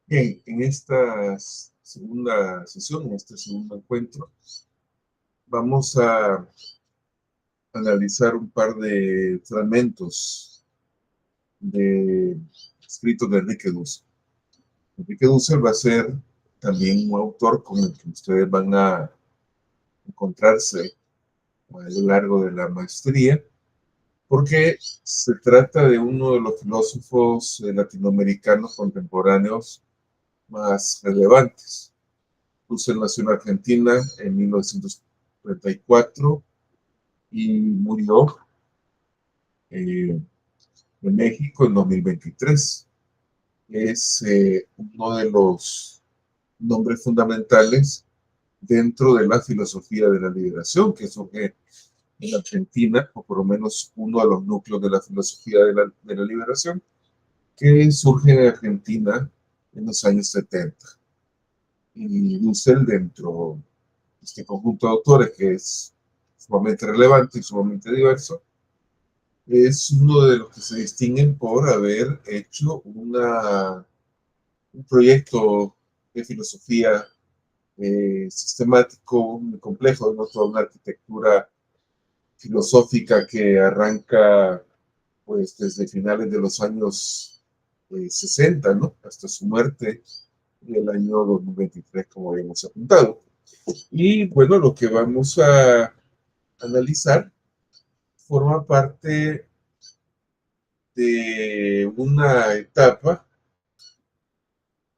Bien, en esta segunda sesión, en este segundo encuentro, vamos a analizar un par de fragmentos de escritos de Enrique Dussel. Enrique Dussel va a ser también un autor con el que ustedes van a encontrarse a lo largo de la maestría, porque se trata de uno de los filósofos latinoamericanos contemporáneos más relevantes. Dussel nació en Argentina en 1934 y murió en México en 2023. Es uno de los nombres fundamentales dentro de la filosofía de la liberación, que surge en Argentina, o por lo menos uno de los núcleos de la filosofía de la liberación, que surge en Argentina en los años 70. Y Dussel, dentro de este conjunto de autores que es sumamente relevante y sumamente diverso, es uno de los que se distinguen por haber hecho un proyecto de filosofía sistemático, muy complejo, no toda una arquitectura filosófica que arranca pues desde finales de los años 60, ¿no? Hasta su muerte en el año 2023, como habíamos apuntado. Y bueno, lo que vamos a analizar forma parte de una etapa,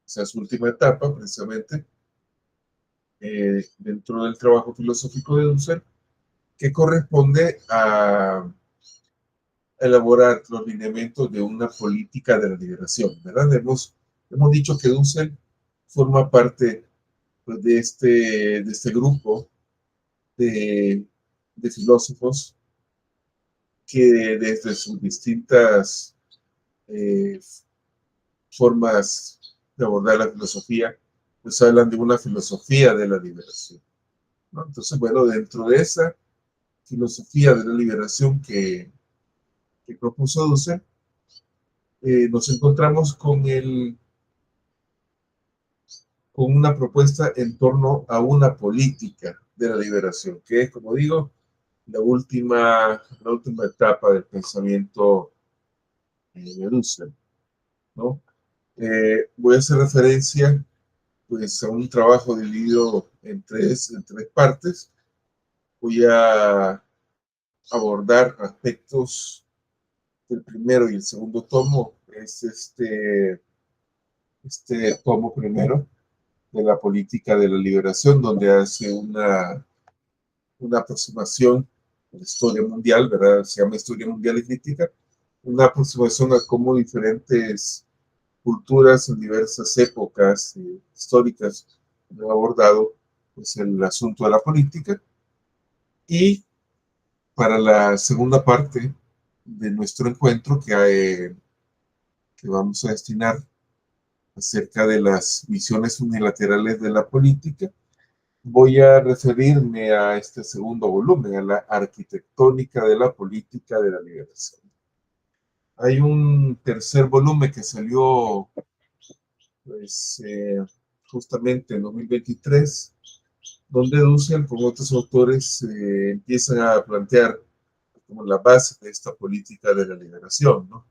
esa es su última etapa precisamente, dentro del trabajo filosófico de Dussel, que corresponde a elaborar los lineamientos de una política de la liberación, ¿verdad? Hemos dicho que Dussel forma parte pues, de este grupo de, de filósofos que desde sus distintas eh, formas de abordar la filosofía, pues hablan de una filosofía de la liberación, ¿no? Entonces, bueno, dentro de esa filosofía de la liberación que propuso Dussel, nos encontramos con una propuesta en torno a una política de la liberación, que es, como digo, la última etapa del pensamiento de Dussel, ¿no? Voy a hacer referencia pues, a un trabajo dividido en tres partes. Voy a abordar aspectos del primero y el segundo tomo. Es este tomo primero de la política de la liberación, donde hace una aproximación a la historia mundial, ¿verdad? Se llama Historia Mundial y Crítica, una aproximación a cómo diferentes culturas en diversas épocas históricas han abordado pues, el asunto de la política. Y para la segunda parte de nuestro encuentro, que vamos a destinar acerca de las visiones unilaterales de la política, voy a referirme a este segundo volumen, a la arquitectónica de la política de la liberación. Hay un tercer volumen que salió pues, justamente en 2023, donde Dussel con otros autores empiezan a plantear como la base de esta política de la liberación, ¿no?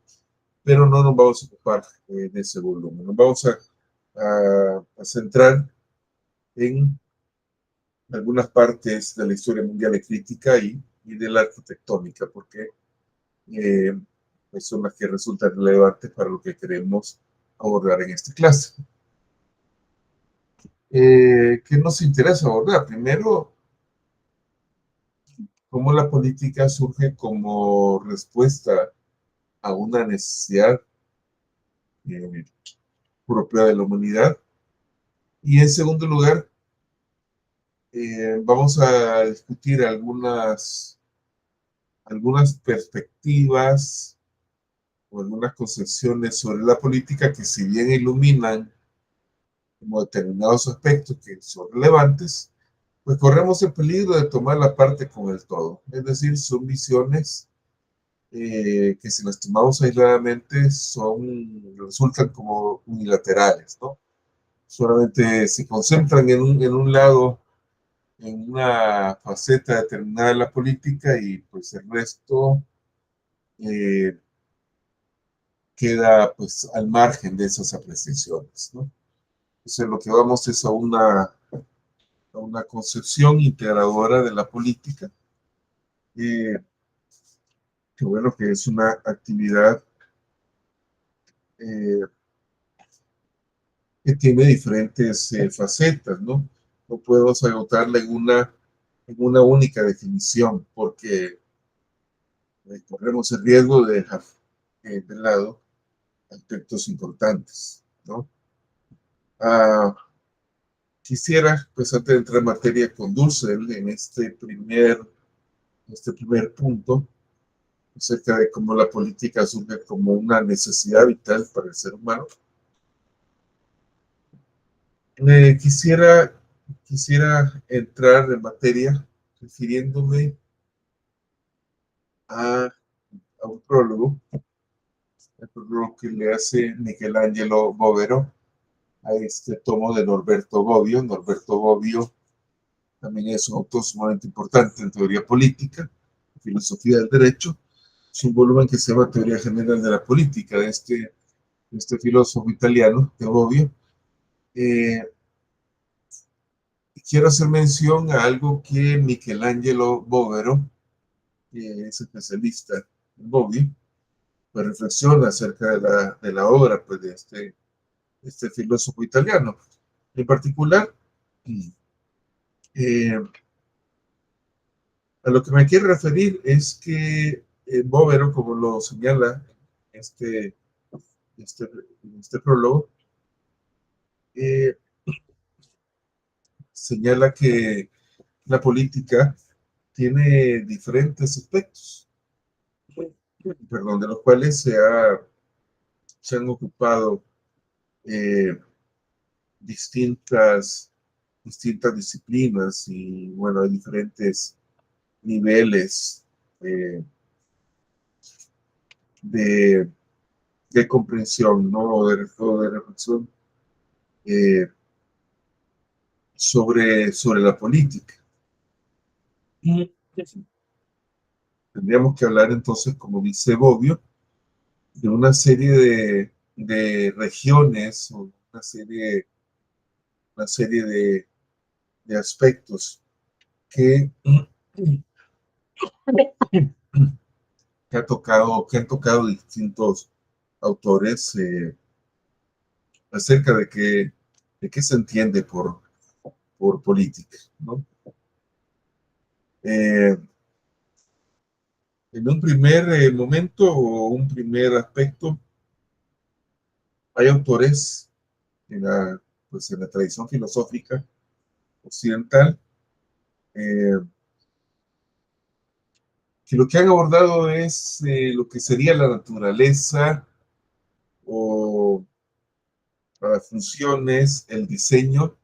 Pero no nos vamos a ocupar de ese volumen, nos vamos a centrar en algunas partes de la historia mundial de crítica y de la arquitectónica, porque eh, pues son las que resultan relevantes para lo que queremos abordar en esta clase. ¿Qué nos interesa abordar? Primero, cómo la política surge como respuesta a una necesidad eh, propia de la humanidad. Y en segundo lugar, vamos a discutir algunas perspectivas o algunas concepciones sobre la política que si bien iluminan como determinados aspectos que son relevantes, pues corremos el peligro de tomar la parte con el todo. Es decir, son visiones que si las tomamos aisladamente resultan como unilaterales, ¿no? solamente se concentran en un lado, en una faceta determinada de la política, y pues el resto eh, queda pues al margen de esas apreciaciones, ¿no? Entonces lo que vamos es a una concepción integradora de la política, eh, que bueno, que es una actividad eh, que tiene diferentes facetas, ¿no? No podemos agotarla en una única definición, porque corremos el riesgo de dejar de lado aspectos importantes, ¿no? Ah, quisiera, pues antes de entrar en materia con Dulce, en este primer punto, acerca de cómo la política surge como una necesidad vital para el ser humano, eh, quisiera, quisiera entrar en materia refiriéndome a, a un prólogo, el prólogo que le hace Michelangelo Bovero a este tomo de Norberto Bobbio. Norberto Bobbio también es un autor sumamente importante en teoría política, filosofía del derecho. Es un volumen que se llama Teoría General de la Política, de este filósofo italiano, de Bobbio. Eh, Quiero hacer mención a algo que Michelangelo Bovero, que es especialista en Bobbio, pues reflexiona acerca de la obra pues, de este filósofo italiano. En particular, eh, a lo que me quiero referir es que Bovero, como lo señala este, este, este prólogo, eh, señala que la política tiene diferentes aspectos, perdón, de los cuales se han ocupado eh, distintas, distintas disciplinas, y bueno, hay diferentes niveles eh, de, de comprensión, ¿no? O de reflexión eh, sobre la política. Y tendríamos que hablar entonces, como dice Bobbio, de una serie de regiones, o una serie de aspectos que, que han tocado distintos autores acerca de qué se entiende por política, ¿no? Eh, en un primer momento, o un primer aspecto, hay autores en pues en la tradición filosófica occidental eh, que lo que han abordado es lo que sería la naturaleza o las funciones, el diseño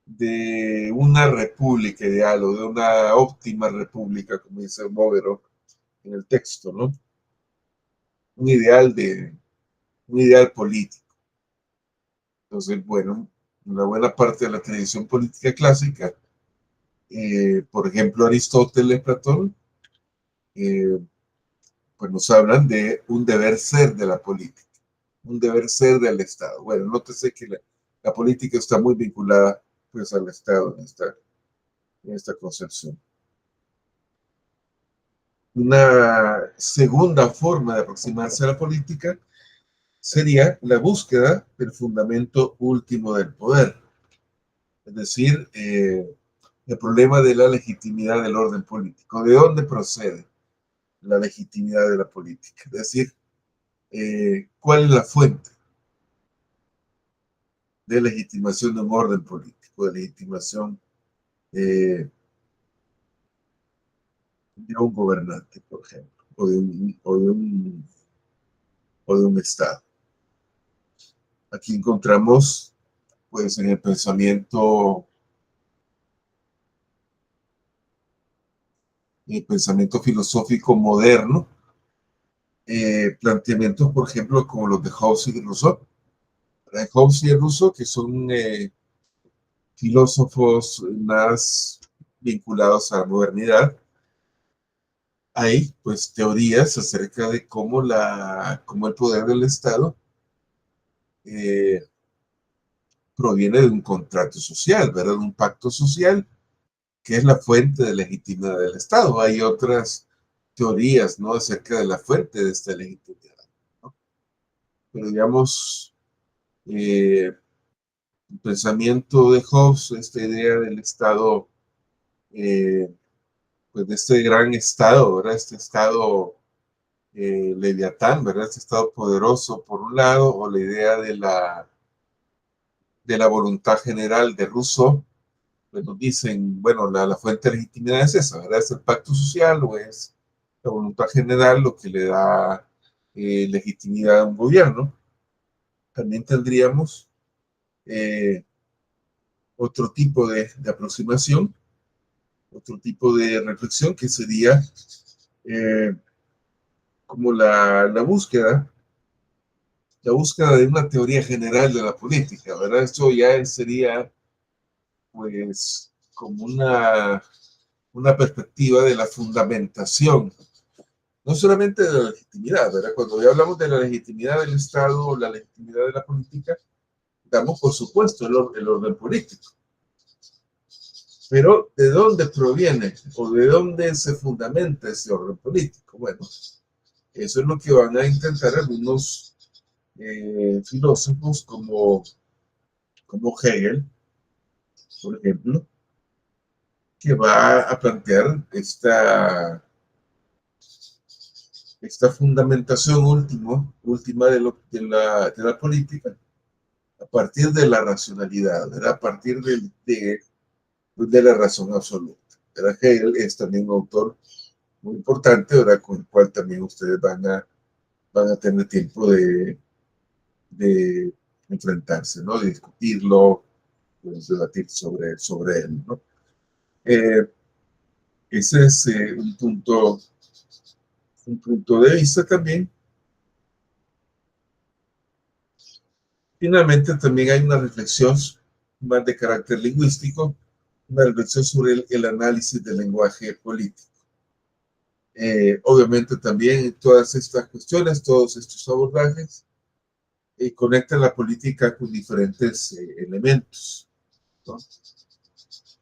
de una república ideal, o de una óptima república, como dice Bovero en el texto, ¿no? Un ideal un ideal político. Entonces, bueno, una buena parte de la tradición política clásica, por ejemplo, Aristóteles, Platón, eh, pues nos hablan de un deber ser de la política, un deber ser del Estado. Bueno, nótese que la política está muy vinculada pues al Estado en esta concepción. Una segunda forma de aproximarse a la política sería la búsqueda del fundamento último del poder, es decir, el problema de la legitimidad del orden político. ¿De dónde procede la legitimidad de la política? Es decir, ¿cuál es la fuente de legitimación de un orden político, de legitimación eh, de un gobernante, por ejemplo, o de un Estado? Aquí encontramos, pues, en el pensamiento filosófico moderno, planteamientos, por ejemplo, como los de Hobbes y Rousseau, Hobbes y Rousseau, que son filósofos más vinculados a la modernidad, hay pues teorías acerca de cómo el poder del Estado eh, proviene de un contrato social, ¿verdad? Un pacto social que es la fuente de legitimidad del Estado. Hay otras teorías, ¿no? Acerca de la fuente de esta legitimidad, ¿no? Pero digamos, el pensamiento de Hobbes, esta idea del Estado, eh, pues de este gran Estado, ¿verdad? Este Estado leviatán, ¿verdad? Este Estado poderoso, por un lado, o la idea de la voluntad general de Rousseau, pues nos dicen, bueno, la fuente de legitimidad es esa, ¿verdad? Es el pacto social o es la voluntad general lo que le da legitimidad a un gobierno. También tendríamos eh, otro tipo de aproximación, otro tipo de reflexión que sería eh, como la búsqueda de una teoría general de la política, ¿verdad? Esto ya sería pues como una perspectiva de la fundamentación, no solamente de la legitimidad, ¿verdad? Cuando ya hablamos de la legitimidad del Estado o la legitimidad de la política, damos por supuesto el orden político. Pero ¿de dónde proviene o de dónde se fundamenta ese orden político? Bueno, eso es lo que van a intentar algunos filósofos como Hegel, por ejemplo, que va a plantear esta fundamentación última de la política a partir de la racionalidad, ¿verdad? A partir de la razón absoluta. ¿Verdad? Hegel es también un autor muy importante, ¿verdad? Con el cual también ustedes van a tener tiempo de enfrentarse, ¿no? De discutirlo, pues, debatir sobre él, ¿no? Eh, ese es un punto de vista también. Finalmente, también hay una reflexión más de carácter lingüístico, una reflexión sobre el análisis del lenguaje político. Obviamente también todas estas cuestiones, todos estos abordajes, conectan la política con diferentes elementos, ¿no?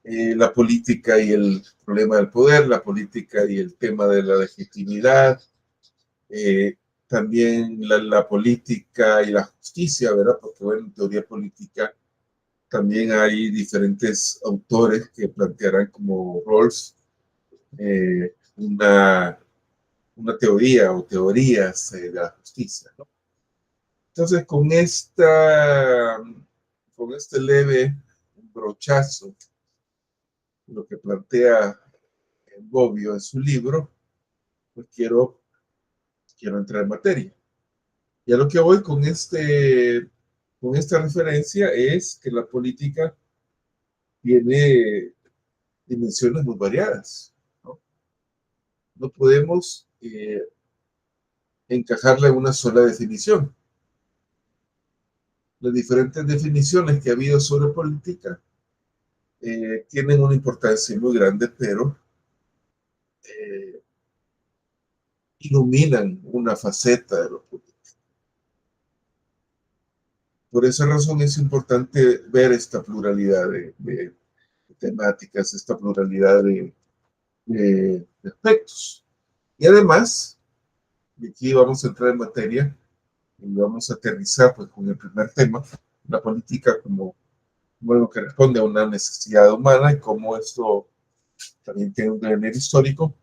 La política y el problema del poder, la política y el tema de la legitimidad, también la política y la justicia, ¿verdad? Porque, bueno, en teoría política también hay diferentes autores que plantearán como Rawls una teoría o teorías de la justicia, ¿no? Entonces, con este leve brochazo, lo que plantea Bobbio en su libro, pues quiero entrar en materia. Y a lo que voy con esta referencia es que la política tiene dimensiones muy variadas, ¿no? No podemos encajarla en una sola definición. Las diferentes definiciones que ha habido sobre política tienen una importancia muy grande, pero eh, iluminan una faceta de lo político. Por esa razón es importante ver esta pluralidad de temáticas, esta pluralidad de aspectos. Y además, y aquí vamos a entrar en materia y vamos a aterrizar pues, con el primer tema, la política como bueno, que responde a una necesidad humana y cómo esto también tiene un devenir histórico.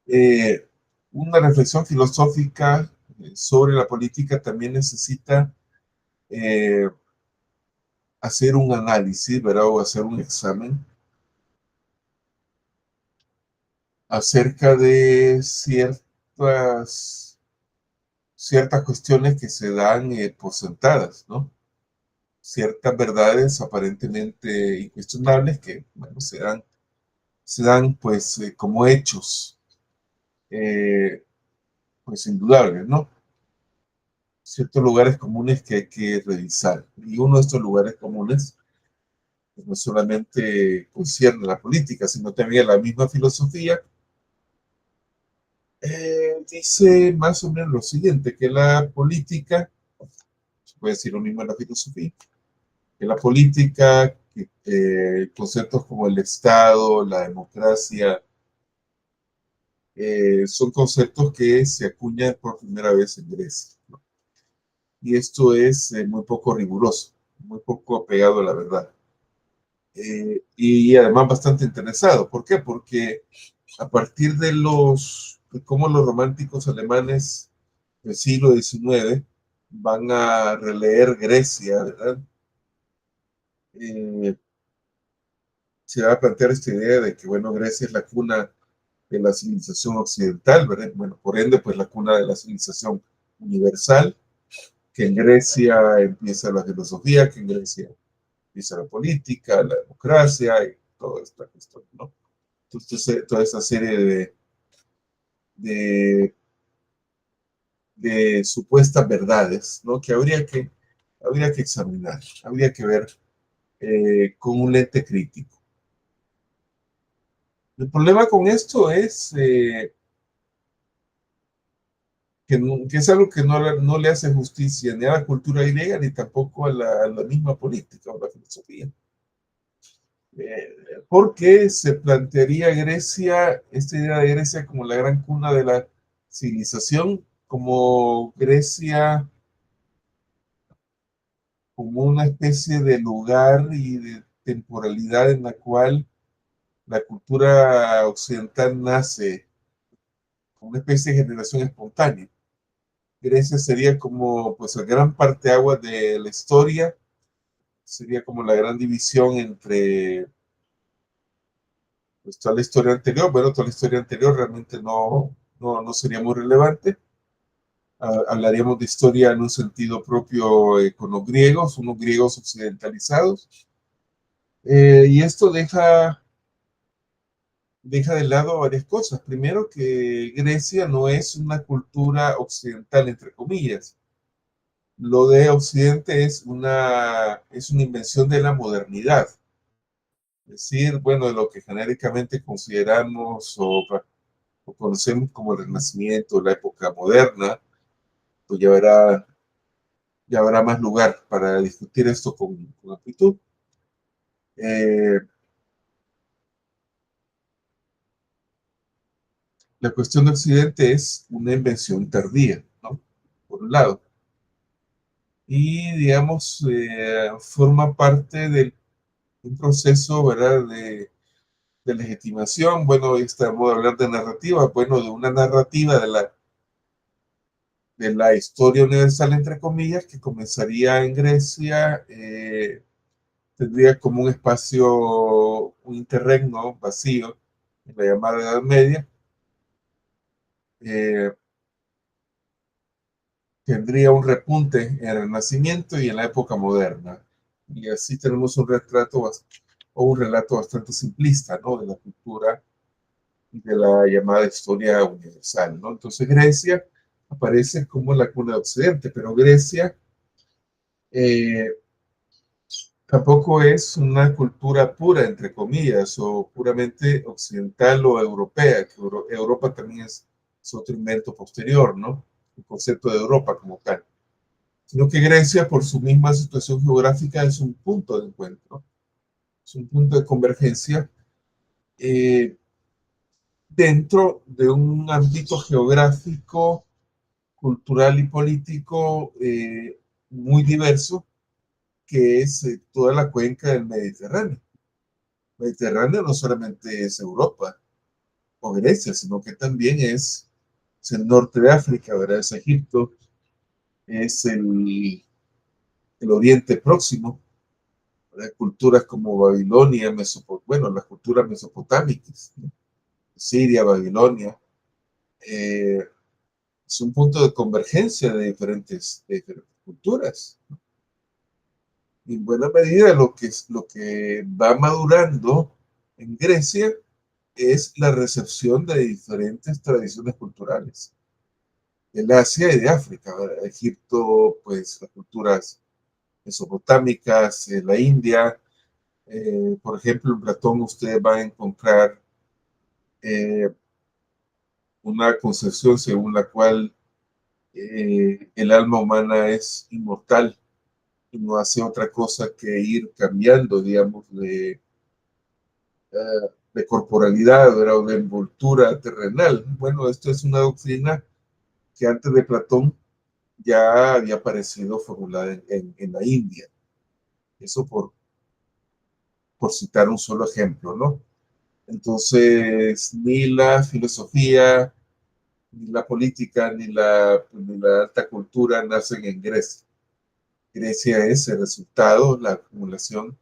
Eh, una reflexión filosófica sobre la política también necesita eh, hacer un análisis, ¿verdad? O hacer un examen acerca de ciertas cuestiones que se dan por sentadas, ¿no? Ciertas verdades aparentemente incuestionables que, bueno, se dan pues como hechos, pues indudables, ¿no? ciertos lugares comunes que hay que revisar. Y uno de estos lugares comunes pues, no solamente concierne a la política, sino también a la misma filosofía. Dice más o menos lo siguiente, que la política, se puede decir lo mismo en la filosofía, que la política, conceptos como el Estado, la democracia, son conceptos que se acuñan por primera vez en Grecia, ¿no? Y esto es muy poco riguroso, muy poco apegado a la verdad. Y además bastante interesado. ¿Por qué? Porque a partir de cómo los románticos alemanes del siglo XIX van a releer Grecia, ¿verdad? Eh, Se va a plantear esta idea de que, bueno, Grecia es la cuna de la civilización occidental, ¿verdad? Bueno, por ende, pues la cuna de la civilización universal, que en Grecia empieza la filosofía, que en Grecia empieza la política, la democracia y toda esta cuestión, ¿no? Entonces, toda esta serie de, de supuestas verdades, ¿no? Que habría que examinar, habría que ver con un lente crítico. El problema con esto es que es algo que no le hace justicia ni a la cultura griega ni tampoco a la misma política o la filosofía. Porque se plantearía Grecia, esta idea de Grecia como la gran cuna de la civilización, como Grecia, como una especie de lugar y de temporalidad en la cual la cultura occidental nace, como una especie de generación espontánea. Grecia sería como pues la gran parteagua de la historia, sería como la gran división entre pues, toda la historia anterior. Bueno, toda la historia anterior realmente no sería muy relevante. Hablaríamos de historia en un sentido propio con los griegos, unos griegos occidentalizados. Y esto deja de lado varias cosas. Primero, que Grecia no es una cultura occidental, entre comillas. Lo de Occidente es una invención de la modernidad. Es decir, bueno, de lo que genéricamente consideramos o conocemos como el Renacimiento, la época moderna, pues ya habrá más lugar para discutir esto con amplitud. Eh, la cuestión de Occidente es una invención tardía, ¿no? Por un lado. Y, digamos, forma parte de un proceso, ¿verdad?, de legitimación. Bueno, hoy estamos hablando de narrativa, bueno, de una narrativa de la historia universal, entre comillas, que comenzaría en Grecia, tendría como un espacio, un interregno vacío en la llamada Edad Media, eh, tendría un repunte en el Renacimiento y en la época moderna. Y así tenemos un retrato o un relato bastante simplista, ¿no?, de la cultura y de la llamada historia universal, ¿no? Entonces Grecia aparece como la cuna de Occidente, pero Grecia eh, tampoco es una cultura pura, entre comillas, o puramente occidental o europea, que Europa también es otro invento posterior, ¿no? El concepto de Europa como tal. Sino que Grecia, por su misma situación geográfica, es un punto de encuentro, es un punto de convergencia eh, dentro de un ámbito geográfico, cultural y político muy diverso, que es toda la cuenca del Mediterráneo. Mediterráneo no solamente es Europa o Grecia, sino que también es el norte de África, ¿verdad? Es Egipto, es el Oriente Próximo, ¿verdad? Culturas como Babilonia, bueno, las culturas mesopotámicas, ¿no? Siria, Babilonia, eh, es un punto de convergencia de diferentes culturas. En buena medida lo que va madurando en Grecia es la recepción de diferentes tradiciones culturales. del Asia y de África, ¿verdad? Egipto, pues las culturas mesopotámicas, la India. Por ejemplo, en Platón usted va a encontrar eh, una concepción según la cual el alma humana es inmortal y no hace otra cosa que ir cambiando, digamos, de corporalidad, ¿verdad? O de envoltura terrenal. Bueno, esto es una doctrina que antes de Platón ya había aparecido formulada en la India. Eso por citar un solo ejemplo, ¿no? Entonces, ni la filosofía, ni la política, ni la alta cultura nacen en Grecia. Grecia es el resultado, la acumulación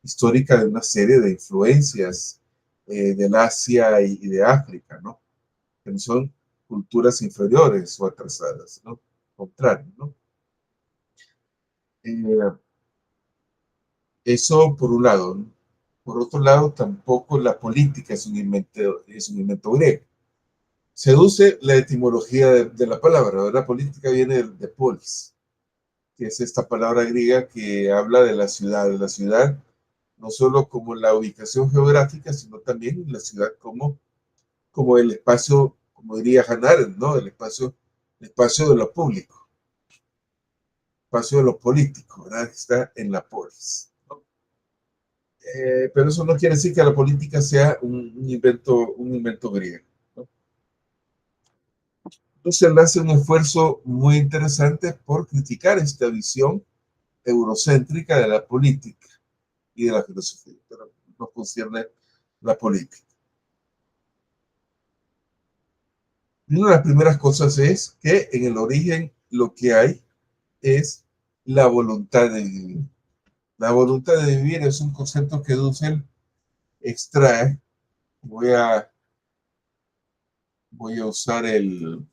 histórica de una serie de influencias del Asia y de África, ¿no? Que no son culturas inferiores o atrasadas, ¿no? Contrario, ¿no? Eh, Eso por un lado, ¿no? Por otro lado, tampoco la política es un invento griego. Seduce la etimología de la palabra, ¿verdad? La política viene de polis, que es esta palabra griega que habla de la ciudad no solo como la ubicación geográfica, sino también la ciudad como el espacio, como diría Hannah Arendt, ¿no? El espacio de lo público, el espacio de lo político, ¿verdad? Está en la polis, ¿no? Pero eso no quiere decir que la política sea un invento griego, ¿no? Entonces él hace un esfuerzo muy interesante por criticar esta visión eurocéntrica de la política y de la filosofía, pero no concierne la política. Y una de las primeras cosas es que en el origen lo que hay es la voluntad de vivir. La voluntad de vivir es un concepto que Dussel extrae. Voy a usar el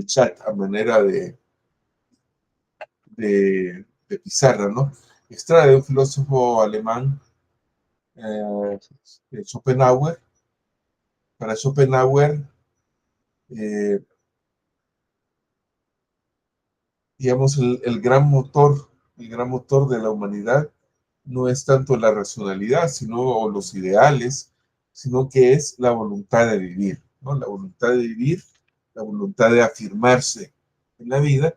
chat a manera de pizarra, ¿no? Extrae de un filósofo alemán, eh, Schopenhauer. Para Schopenhauer, eh, digamos, el gran motor de la humanidad no es tanto la racionalidad, o los ideales, sino que es la voluntad de vivir, ¿no? La voluntad de vivir, la voluntad de afirmarse en la vida,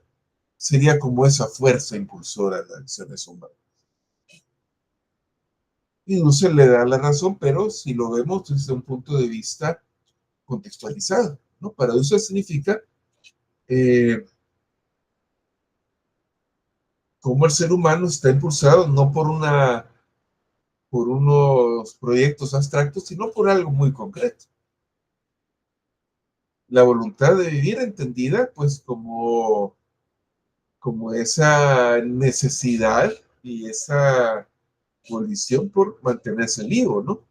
sería como esa fuerza impulsora de las acciones humanas. Y no se le da la razón, pero si lo vemos desde un punto de vista contextualizado, ¿no? Para eso significa eh, cómo el ser humano está impulsado no por unos proyectos abstractos, sino por algo muy concreto. La voluntad de vivir entendida pues como esa necesidad y esa condición por mantenerse vivo, ¿no?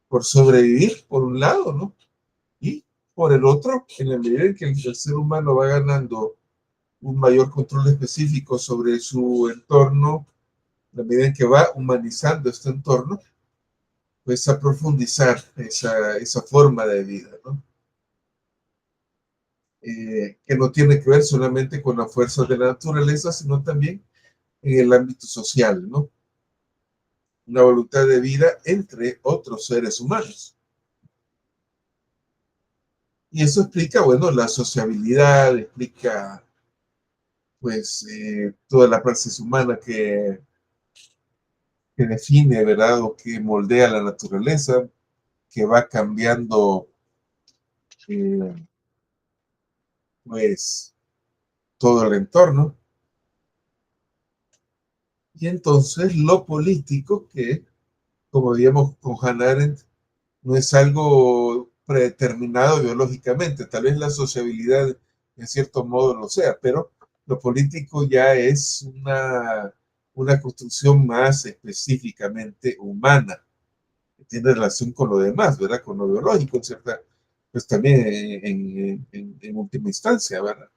Por sobrevivir, por un lado, ¿no? Y por el otro, en la medida en que el ser humano va ganando un mayor control específico sobre su entorno, en la medida en que va humanizando este entorno, pues a profundizar esa forma de vida, ¿no? Que no tiene que ver solamente con las fuerzas de la naturaleza, sino también en el ámbito social, ¿no? Una voluntad de vida entre otros seres humanos. Y eso explica, bueno, la sociabilidad, explica, pues, toda la praxis humana que define, ¿verdad? O que moldea la naturaleza, que va cambiando, eh, pues, todo el entorno. Y entonces lo político, que, como digamos con Hannah Arendt, no es algo predeterminado biológicamente, tal vez la sociabilidad en cierto modo lo sea, pero lo político ya es una construcción más específicamente humana, que tiene relación con lo demás, ¿verdad? Con lo biológico, en cierta, pues también en última instancia, ¿verdad?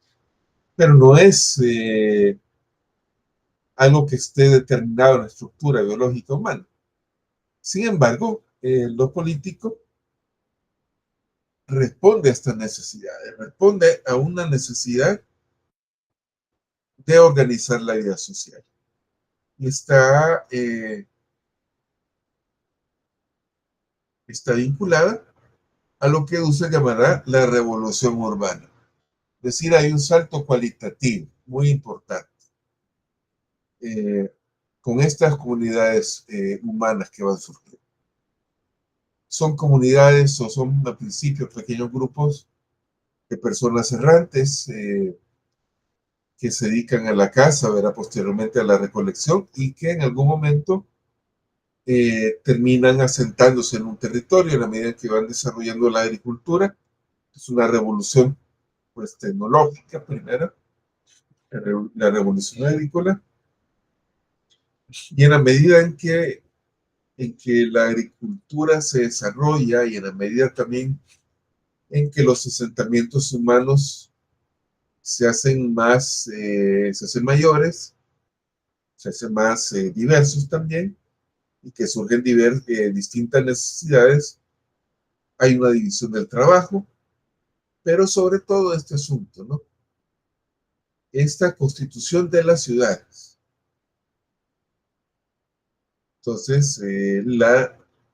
Pero no es algo que esté determinado en la estructura biológica humana. Sin embargo, lo político responde a estas necesidades, responde a una necesidad de organizar la vida social. Y está vinculada a lo que Dussel llamará la revolución urbana. Es decir, hay un salto cualitativo muy importante con estas comunidades humanas que van surgiendo. Son comunidades o son al principio pequeños grupos de personas errantes que se dedican a la caza, verá posteriormente a la recolección y que en algún momento terminan asentándose en un territorio en la medida en que van desarrollando la agricultura. Es una revolución pues tecnológica primero, la revolución agrícola, y en la medida en que la agricultura se desarrolla y en la medida también en que los asentamientos humanos se hacen mayores, se hacen más diversos también, y que surgen distintas necesidades, hay una división del trabajo, pero sobre todo este asunto, ¿no? Esta constitución de las ciudades. Entonces,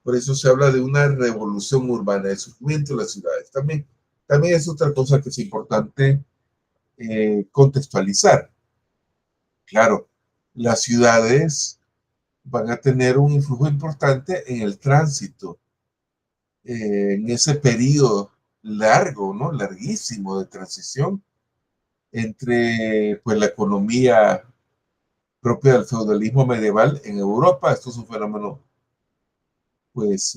por eso se habla de una revolución urbana, el surgimiento de las ciudades. También es otra cosa que es importante contextualizar. Claro, las ciudades van a tener un influjo importante en el tránsito, en ese periodo largo, ¿no? Larguísimo de transición entre pues, la economía propia del feudalismo medieval en Europa. Esto es un fenómeno pues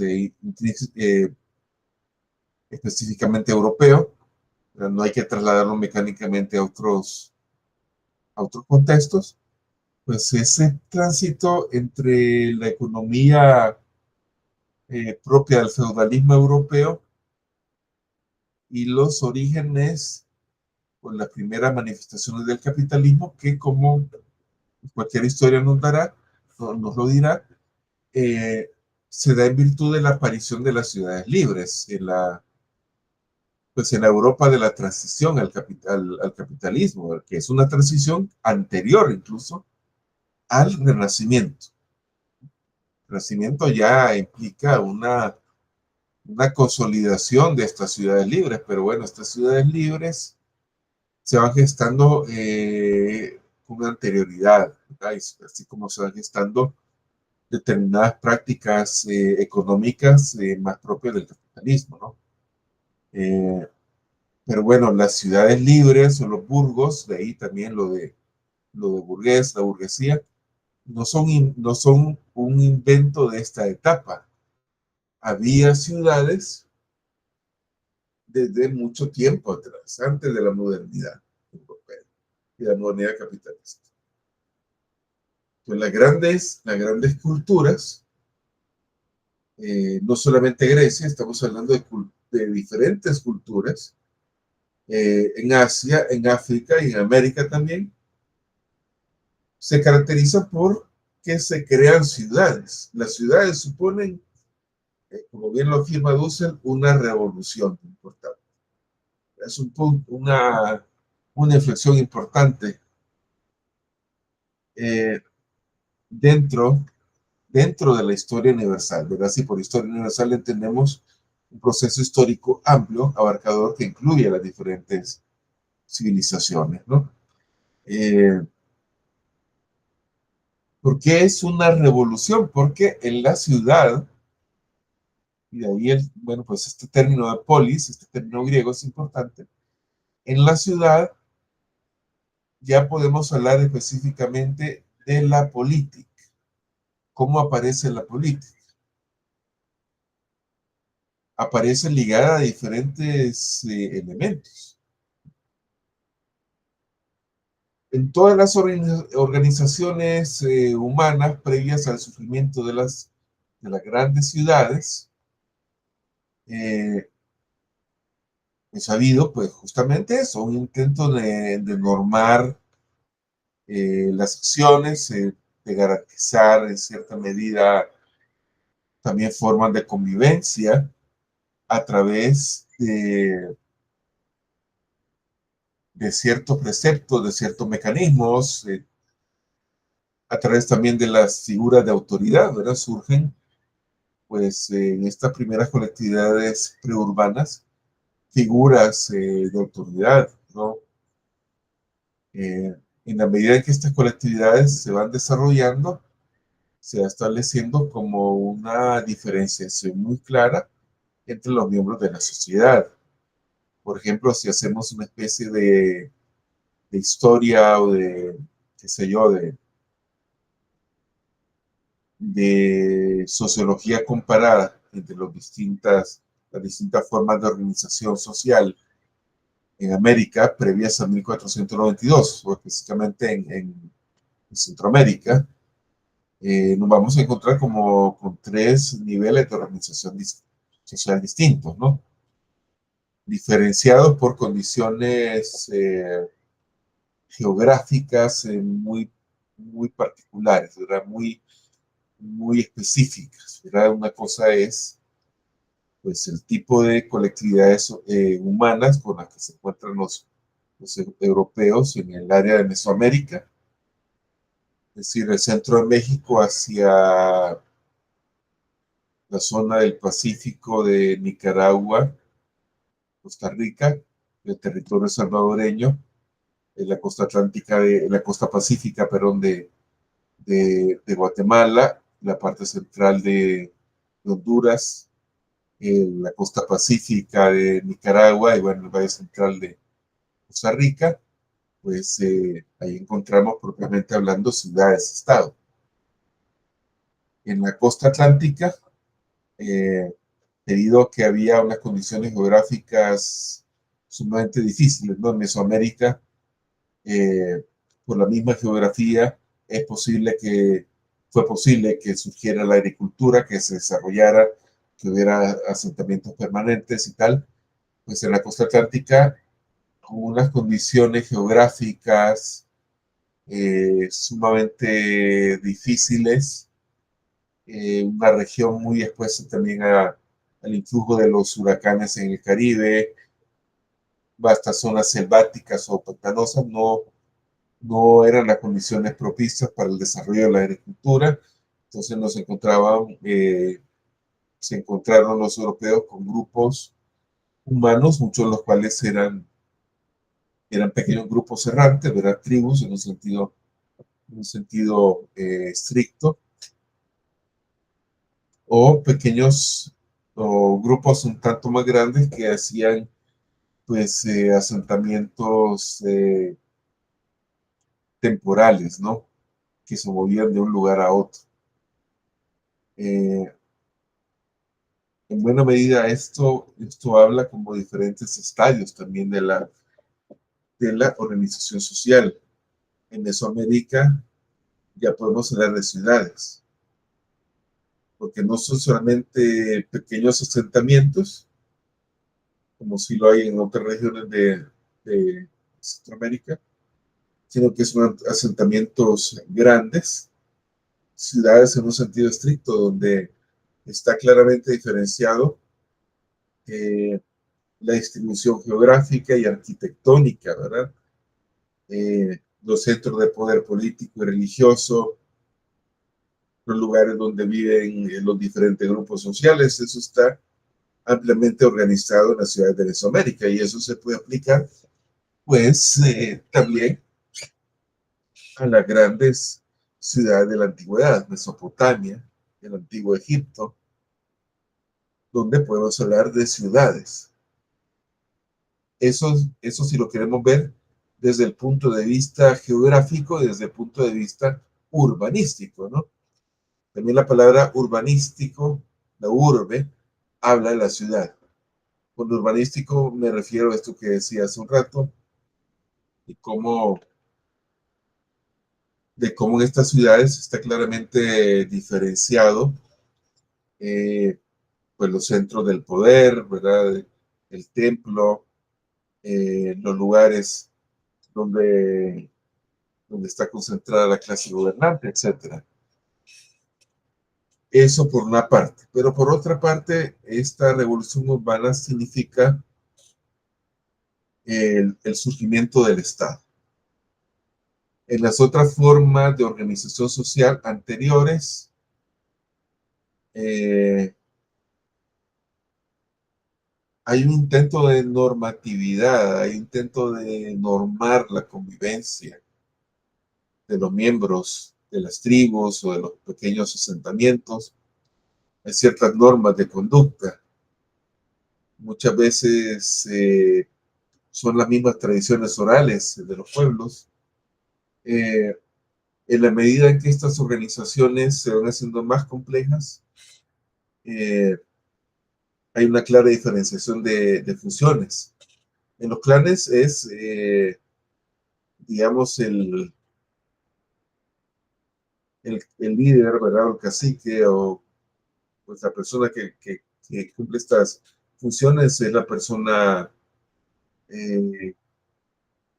específicamente europeo, pero no hay que trasladarlo mecánicamente a otros contextos. Pues ese tránsito entre la economía propia del feudalismo europeo y los orígenes o las primeras manifestaciones del capitalismo, que como cualquier historia nos lo dirá, se da en virtud de la aparición de las ciudades libres, pues en la Europa de la transición al capitalismo, que es una transición anterior incluso al Renacimiento. El Renacimiento ya implica una consolidación de estas ciudades libres, pero bueno, estas ciudades libres se van gestando con anterioridad, ¿verdad? Así como se van gestando determinadas prácticas económicas más propias del capitalismo, ¿no? Pero bueno, las ciudades libres o los burgos, de ahí también lo de burgués, la burguesía, no son un invento de esta etapa. Había ciudades desde mucho tiempo atrás, antes de la modernidad europea y la modernidad capitalista. Pues las grandes culturas, no solamente Grecia, estamos hablando de diferentes culturas, en Asia, en África y en América también, se caracterizan por que se crean ciudades. Las ciudades suponen, como bien lo afirma Dussel, una revolución importante. Es un punto, una inflexión importante dentro de la historia universal, ¿verdad? Si por historia universal entendemos un proceso histórico amplio, abarcador, que incluye a las diferentes civilizaciones, ¿no? ¿Por qué es una revolución? Porque en la ciudad, y de ahí bueno, pues este término de polis, este término griego es importante, en la ciudad ya podemos hablar específicamente de la política. ¿Cómo aparece la política? Aparece ligada a diferentes elementos. En todas las organizaciones humanas previas al surgimiento de las grandes ciudades, es habido, pues justamente eso, un intento de normar las acciones, de garantizar en cierta medida también formas de convivencia a través de ciertos preceptos, de ciertos mecanismos, a través también de las figuras de autoridad, ¿verdad? Surgen, pues, en estas primeras colectividades preurbanas, figuras de autoridad, ¿no? En la medida en que estas colectividades se van desarrollando, se va estableciendo como una diferenciación muy clara entre los miembros de la sociedad. Por ejemplo, si hacemos una especie de historia o de, qué sé yo, de sociología comparada entre las distintas formas de organización social en América previas a 1492, o específicamente en Centroamérica, nos vamos a encontrar como con tres niveles de organización social distintos, ¿no? Diferenciados por condiciones geográficas muy particulares, ¿verdad? Muy específicas, ¿verdad? Una cosa es, pues, el tipo de colectividades humanas con las que se encuentran los europeos en el área de Mesoamérica, es decir, el centro de México hacia la zona del Pacífico de Nicaragua, Costa Rica, el territorio salvadoreño, la costa atlántica, la costa pacífica, perdón, de Guatemala, la parte central de Honduras, la costa pacífica de Nicaragua y bueno, el valle central de Costa Rica, pues ahí encontramos propiamente hablando ciudades-estado. En la costa atlántica, eh, debido a que había unas condiciones geográficas sumamente difíciles, ¿no? En Mesoamérica, por la misma geografía, fue posible que surgiera la agricultura, que se desarrollara, que hubiera asentamientos permanentes y tal, pues en la costa atlántica, con unas condiciones geográficas sumamente difíciles, una región muy expuesta también al influjo de los huracanes en el Caribe, vastas zonas selváticas o pantanosas, no eran las condiciones propicias para el desarrollo de la agricultura. Entonces se encontraron los europeos con grupos humanos, muchos de los cuales eran pequeños grupos errantes, ¿verdad? Tribus en un sentido estricto, o pequeños o grupos un tanto más grandes que hacían pues asentamientos temporales, ¿no? Que se movían de un lugar a otro. Eh, en buena medida esto habla como diferentes estadios también de la organización social. En Mesoamérica ya podemos hablar de ciudades, porque no son solamente pequeños asentamientos, como si lo hay en otras regiones de Centroamérica, sino que son asentamientos grandes, ciudades en un sentido estricto, donde está claramente diferenciado eh, la distribución geográfica y arquitectónica, ¿verdad? Los centros de poder político y religioso, los lugares donde viven los diferentes grupos sociales, eso está ampliamente organizado en las ciudades de Mesoamérica y eso se puede aplicar, pues, también a las grandes ciudades de la antigüedad, Mesopotamia, el antiguo Egipto, donde podemos hablar de ciudades. Eso si lo queremos ver desde el punto de vista geográfico, desde el punto de vista urbanístico, ¿no? También la palabra urbanístico, la urbe, habla de la ciudad. Con urbanístico me refiero a esto que decía hace un rato, y de cómo en estas ciudades está claramente diferenciado pues los centros del poder, ¿verdad? El templo, los lugares donde, donde está concentrada la clase gobernante, etcétera. Eso por una parte. Pero por otra parte, esta revolución urbana significa el surgimiento del Estado. En las otras formas de organización social anteriores, eh, hay un intento de normatividad, hay un intento de normar la convivencia de los miembros de las tribus o de los pequeños asentamientos. Hay ciertas normas de conducta. Muchas veces son las mismas tradiciones orales de los pueblos. Eh, en la medida en que estas organizaciones se van haciendo más complejas, eh, hay una clara diferenciación de funciones. En los clanes es, digamos, el líder, ¿verdad? O el cacique, o pues la persona que cumple estas funciones es la persona eh,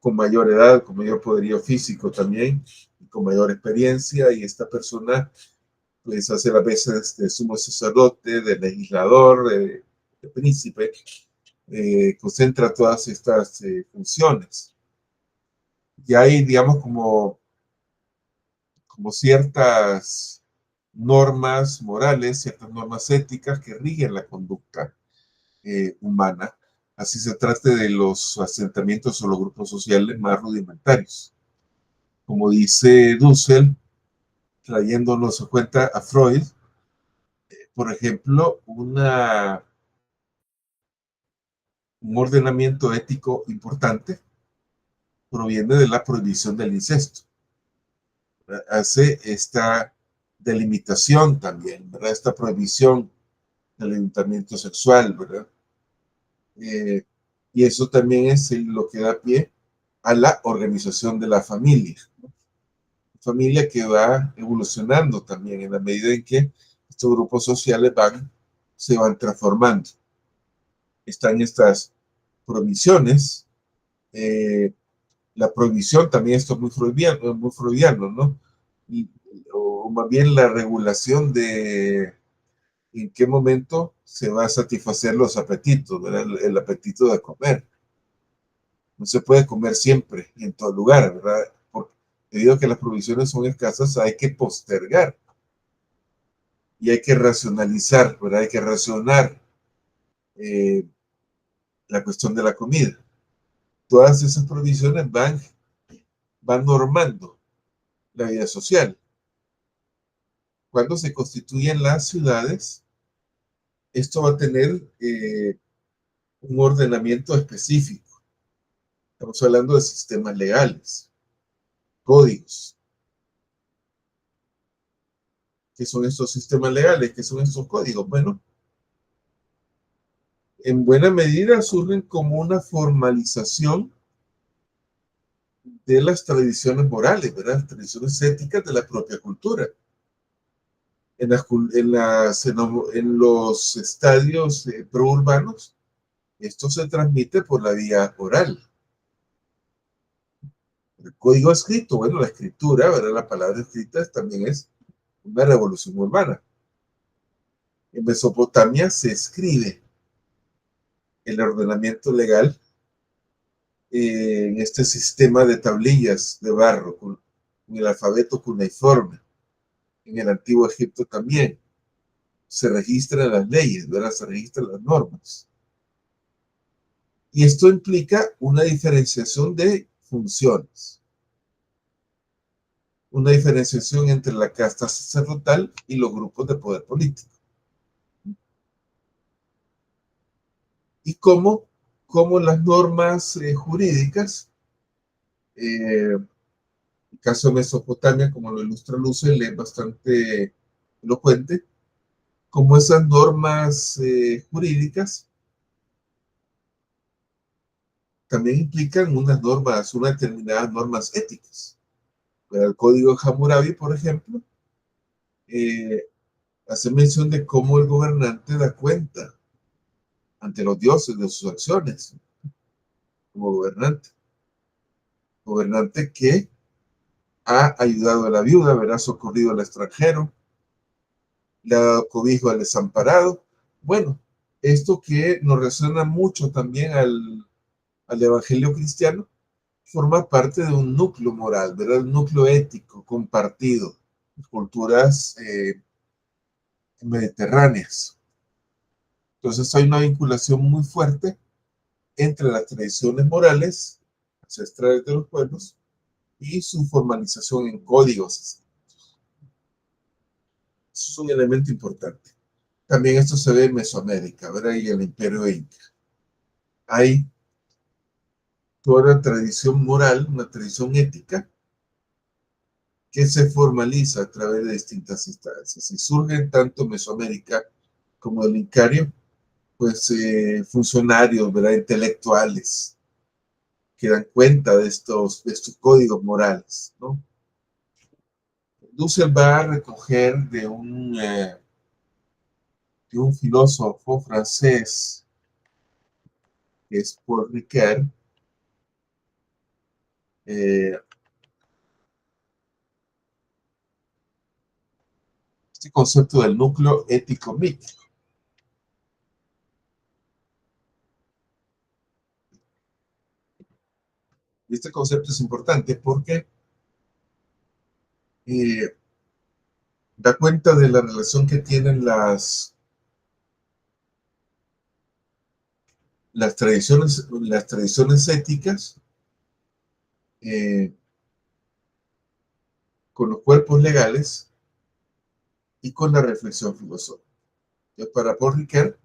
con mayor edad, con mayor poderío físico también, y con mayor experiencia, y esta persona pues hace a veces de sumo sacerdote, de legislador, de príncipe, concentra todas estas funciones. Y hay, digamos, como ciertas normas morales, ciertas normas éticas que rigen la conducta humana, así se trate de los asentamientos o los grupos sociales más rudimentarios. Como dice Dussel, trayéndonos a cuenta a Freud, por ejemplo, un ordenamiento ético importante proviene de la prohibición del incesto. Hace esta delimitación también, ¿verdad? Esta prohibición del ayuntamiento sexual, ¿verdad? Eh, y eso también es lo que da pie a la organización de la familia. Familia que va evolucionando también en la medida en que estos grupos sociales se van transformando. Están estas provisiones, la prohibición también, esto es muy freudiano, ¿no? Y, o más bien la regulación de en qué momento se va a satisfacer los apetitos, ¿verdad? El apetito de comer. No se puede comer siempre y en todo lugar, ¿verdad? Porque debido a que las provisiones son escasas, hay que postergar y hay que racionalizar, ¿verdad? Hay que racionar eh, la cuestión de la comida. Todas esas provisiones van normando la vida social. Cuando se constituyen las ciudades, esto va a tener un ordenamiento específico. Estamos hablando de sistemas legales, códigos. ¿Qué son estos sistemas legales? ¿Qué son estos códigos? Bueno, en buena medida surgen como una formalización de las tradiciones morales, ¿verdad? Las tradiciones éticas de la propia cultura. En los estadios prourbanos, esto se transmite por la vía oral. El código escrito, bueno, la escritura, ¿verdad? La palabra escrita también es una revolución urbana. En Mesopotamia se escribe el ordenamiento legal en este sistema de tablillas de barro, con el alfabeto cuneiforme. En el antiguo Egipto también se registran las leyes, ¿verdad? Se registran las normas. Y esto implica una diferenciación de funciones, una diferenciación entre la casta sacerdotal y los grupos de poder político. Y cómo las normas jurídicas, el caso de Mesopotamia, como lo ilustra Luce, es bastante elocuente, como esas normas jurídicas también implican unas determinadas normas éticas. El Código de Hammurabi, por ejemplo, eh, hace mención de cómo el gobernante da cuenta ante los dioses de sus acciones como gobernante. Gobernante que ha ayudado a la viuda, verá socorrido al extranjero, la cobijo al desamparado. Bueno, esto que nos resuena mucho también al Evangelio cristiano, forma parte de un núcleo moral, ¿verdad? Un núcleo ético compartido, culturas mediterráneas. Entonces hay una vinculación muy fuerte entre las tradiciones morales ancestrales de los pueblos y su formalización en códigos. Eso es un elemento importante. También esto se ve en Mesoamérica, ¿verdad? Y en el Imperio Inca. Hay toda una tradición moral, una tradición ética que se formaliza a través de distintas instancias. Y surgen tanto en Mesoamérica como el Incario, pues funcionarios, ¿verdad? Intelectuales que dan cuenta de estos códigos morales, ¿no? Dussel va a recoger de un filósofo francés que es Paul Ricoeur, eh, este concepto del núcleo ético-mítico. Y este concepto es importante porque eh, da cuenta de la relación que tienen las tradiciones éticas eh, con los cuerpos legales y con la reflexión filosófica. Entonces, para Paul Ricoeur,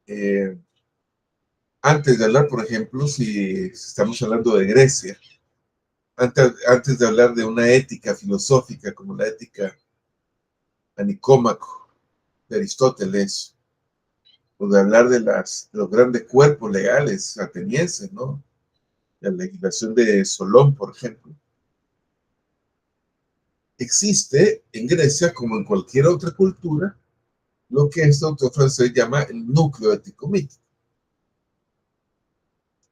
eh, antes de hablar, por ejemplo, si estamos hablando de Grecia, antes de hablar de una ética filosófica como la ética a Nicómaco de Aristóteles, o de hablar de los grandes cuerpos legales atenienses, ¿no? La legislación de Solón, por ejemplo. Existe en Grecia, como en cualquier otra cultura, lo que este autor francés llama el núcleo ético-mítico.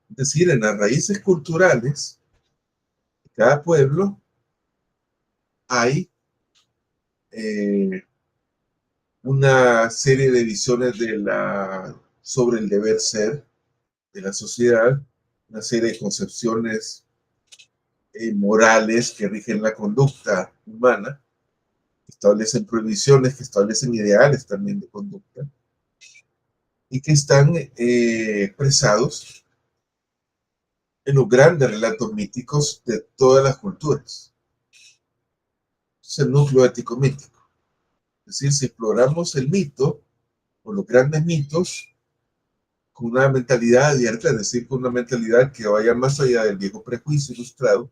Es decir, en las raíces culturales de cada pueblo hay eh, una serie de visiones sobre el deber ser de la sociedad, una serie de concepciones morales que rigen la conducta humana, que establecen prohibiciones, que establecen ideales también de conducta, y que están expresados en los grandes relatos míticos de todas las culturas. Es el núcleo ético mítico. Es decir, si exploramos el mito o los grandes mitos con una mentalidad abierta, es decir, con una mentalidad que vaya más allá del viejo prejuicio ilustrado,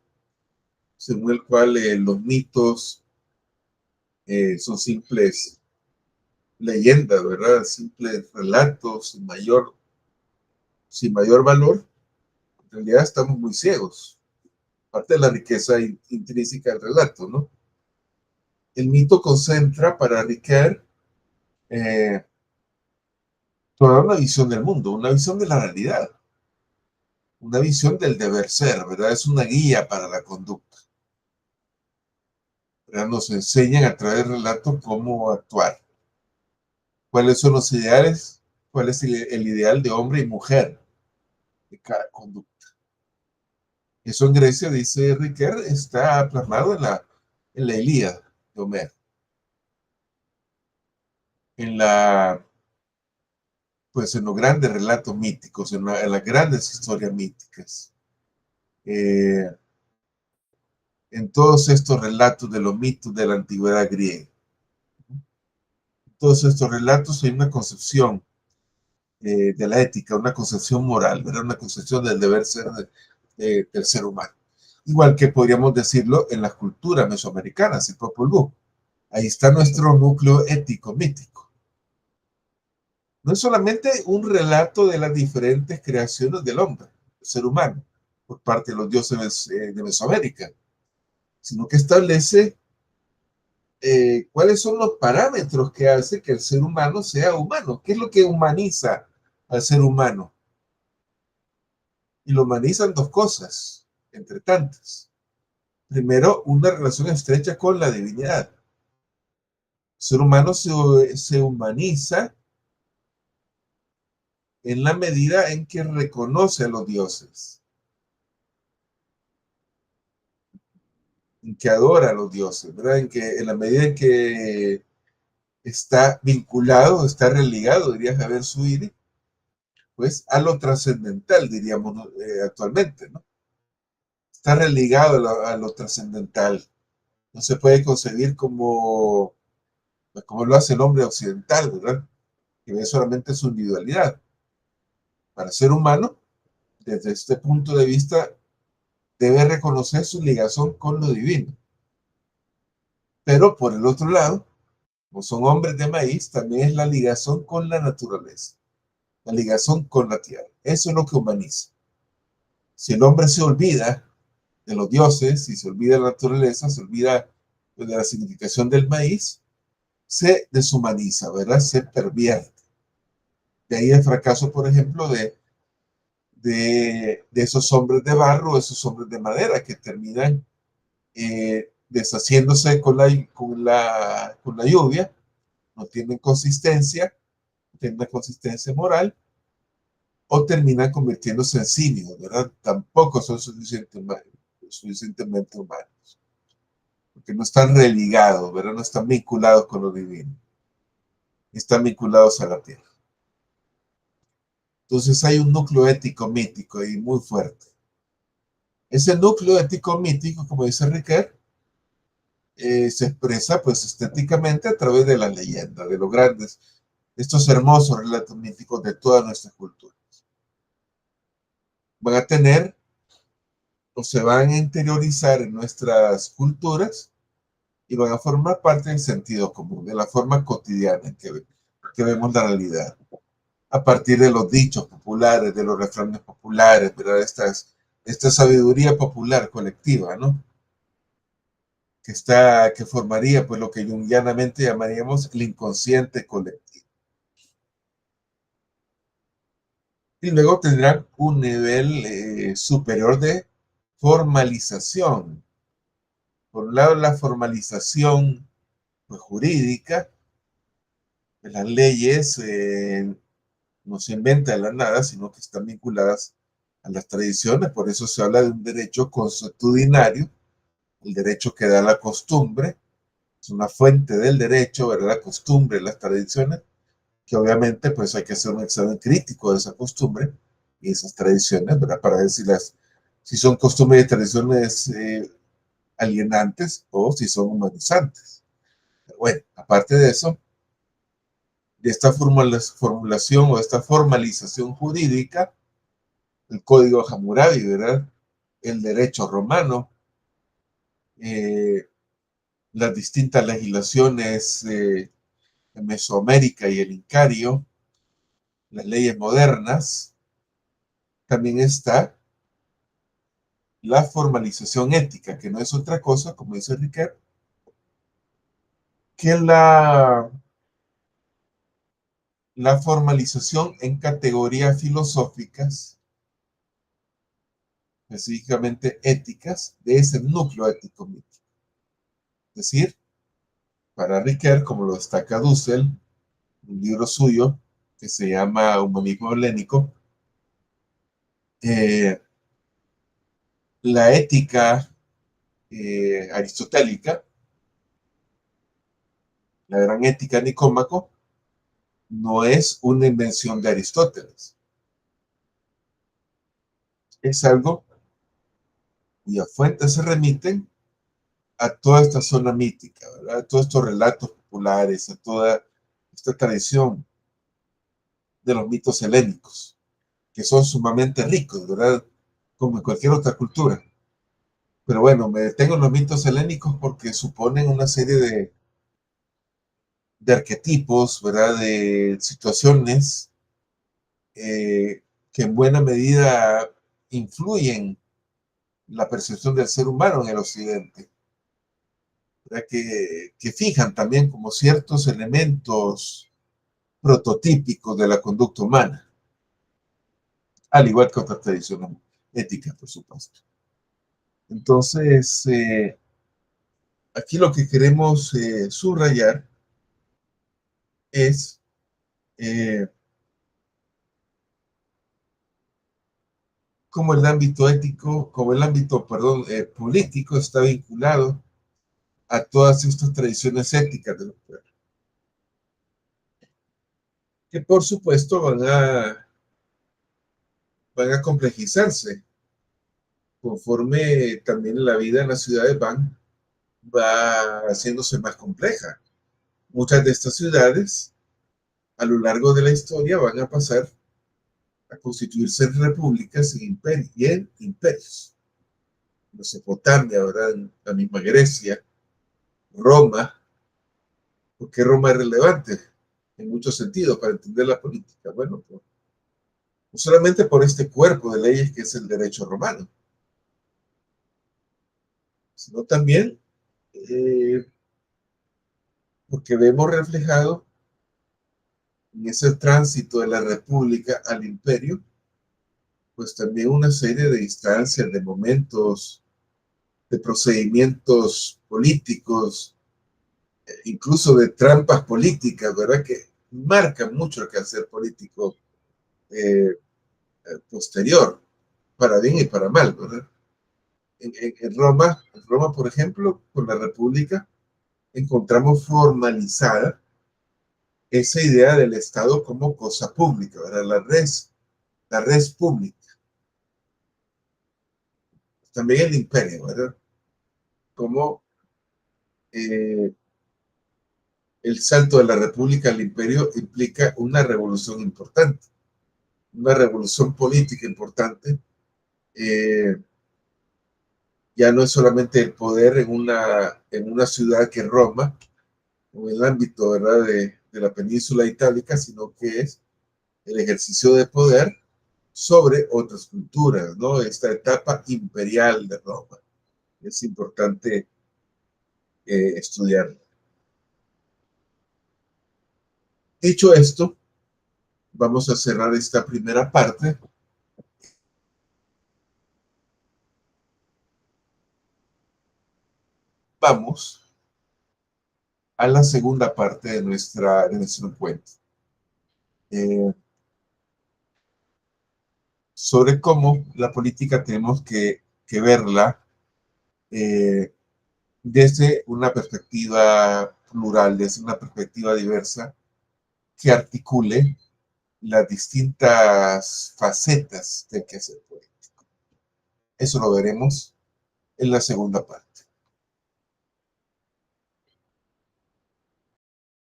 según el cual los mitos son simples leyendas, ¿verdad? Simples relatos sin mayor valor. En realidad estamos muy ciegos. Parte de la riqueza intrínseca del relato, ¿no? El mito concentra para Ricoeur eh, toda una visión del mundo, una visión de la realidad, una visión del deber ser, ¿verdad? Es una guía para la conducta, ¿verdad? Nos enseñan a través del relato cómo actuar, cuáles son los ideales, cuál es el ideal de hombre y mujer de cada conducta. Eso en Grecia, dice Ricoeur, está plasmado en la Ilíada de Homero, en pues en los grandes relatos míticos, en las grandes historias míticas, eh, en todos estos relatos de los mitos de la antigüedad griega. En todos estos relatos hay una concepción de la ética, una concepción moral, ¿verdad? Una concepción del deber ser del ser humano. Igual que podríamos decirlo en las culturas mesoamericanas, el Popol Vuh. Ahí está nuestro núcleo ético mítico. No es solamente un relato de las diferentes creaciones del hombre, del ser humano, por parte de los dioses de Mesoamérica, sino que establece cuáles son los parámetros que hace que el ser humano sea humano. ¿Qué es lo que humaniza al ser humano? Y lo humanizan dos cosas, entre tantas. Primero, una relación estrecha con la divinidad. O ser humano se humaniza en la medida en que reconoce a los dioses, en que adora a los dioses, ¿verdad? En la medida en que está vinculado, está religado, diría Javier Suiri, pues a lo trascendental, diríamos, ¿no? Actualmente, ¿no? Está religado a lo trascendental. No se puede concebir como lo hace el hombre occidental, ¿verdad? Que ve solamente su individualidad. Para ser humano, desde este punto de vista, debe reconocer su ligación con lo divino. Pero por el otro lado, como son hombres de maíz, también es la ligación con la naturaleza, la ligación con la tierra. Eso es lo que humaniza. Si el hombre se olvida de los dioses, si se olvida de la naturaleza, se olvida de la significación del maíz, se deshumaniza, ¿verdad? Se pervierte. De ahí el fracaso, por ejemplo, de esos hombres de barro, esos hombres de madera que terminan deshaciéndose con la lluvia, no tienen consistencia, no tienen una consistencia moral, o terminan convirtiéndose en simios, ¿verdad? Tampoco son suficientemente humanos, porque no están religados, ¿verdad? No están vinculados con lo divino, están vinculados a la tierra. Entonces hay un núcleo ético mítico ahí muy fuerte. Ese núcleo ético mítico, como dice Riquet, se expresa pues estéticamente a través de la leyenda, de los grandes, estos hermosos relatos míticos de toda nuestra cultura. Van a tener o se van a interiorizar en nuestras culturas y van a formar parte del sentido común, de la forma cotidiana que vemos la realidad. A partir de los dichos populares, de los refranes populares, ¿verdad? Esta sabiduría popular colectiva, ¿no? Que formaría pues lo que junguianamente llamaríamos el inconsciente colectivo. Y luego tendrán un nivel superior de formalización. Por un lado, la formalización pues, jurídica, de las leyes no se inventan de la nada, sino que están vinculadas a las tradiciones, por eso se habla de un derecho consuetudinario, el derecho que da la costumbre, es una fuente del derecho, ¿verdad? La costumbre, las tradiciones, que obviamente pues hay que hacer un examen crítico de esa costumbre y esas tradiciones, ¿verdad? Para ver si son costumbres y tradiciones alienantes o si son humanizantes. Pero bueno, aparte de eso, de esta formulación o esta formalización jurídica, el Código Hammurabi, ¿verdad? El derecho romano, eh, las distintas legislaciones en Mesoamérica y el Incario, las leyes modernas, también está la formalización ética, que no es otra cosa, como dice Riquet, que la formalización en categorías filosóficas, específicamente éticas, de ese núcleo ético mítico. Es decir, para Riquet, como lo destaca Dussel, un libro suyo que se llama Humanismo Helénico, la ética aristotélica, la gran ética Nicómaco, no es una invención de Aristóteles. Es algo cuyas fuentes se remiten a toda esta zona mítica, ¿verdad? A todos estos relatos populares, a toda esta tradición de los mitos helénicos, que son sumamente ricos, ¿verdad? Como en cualquier otra cultura. Pero bueno, me detengo en los mitos helénicos porque suponen una serie de arquetipos, ¿verdad? De situaciones que en buena medida influyen la percepción del ser humano en el occidente, ¿verdad? Que fijan también como ciertos elementos prototípicos de la conducta humana, al igual que otras tradiciones éticas, por supuesto. Entonces, aquí lo que queremos subrayar es cómo el ámbito ético, como el ámbito, perdón, político está vinculado a todas estas tradiciones éticas de los pueblos, que por supuesto van a complejizarse conforme también la vida en las ciudades va haciéndose más compleja. Muchas de estas ciudades a lo largo de la historia van a pasar a constituirse en repúblicas y en imperios. Mesopotamia, ¿verdad? En la misma Grecia, Roma. ¿Por qué Roma es relevante? En muchos sentidos para entender la política. Bueno, pues, no solamente por este cuerpo de leyes que es el derecho romano, sino también porque vemos reflejado en ese tránsito de la república al imperio, pues también una serie de instancias, de momentos, de procedimientos políticos, incluso de trampas políticas, ¿verdad? Que marcan mucho el quehacer político eh, posterior, para bien y para mal, ¿verdad? En Roma, por ejemplo, con la República, encontramos formalizada esa idea del Estado como cosa pública, ¿verdad? La res pública. También el imperio, ¿verdad? Como eh, el salto de la República al imperio implica una revolución importante, una revolución política importante. Eh, ya no es solamente el poder en una ciudad que es Roma, o en el ámbito, ¿verdad? De la península itálica, sino que es el ejercicio de poder sobre otras culturas, ¿no? Esta etapa imperial de Roma. Es importante estudiarla. Dicho esto, vamos a cerrar esta primera parte. Vamos a la segunda parte de nuestro encuentro. Sobre cómo la política tenemos que verla eh, desde una perspectiva plural, desde una perspectiva diversa, que articule las distintas facetas del quehacer político. Eso lo veremos en la segunda parte.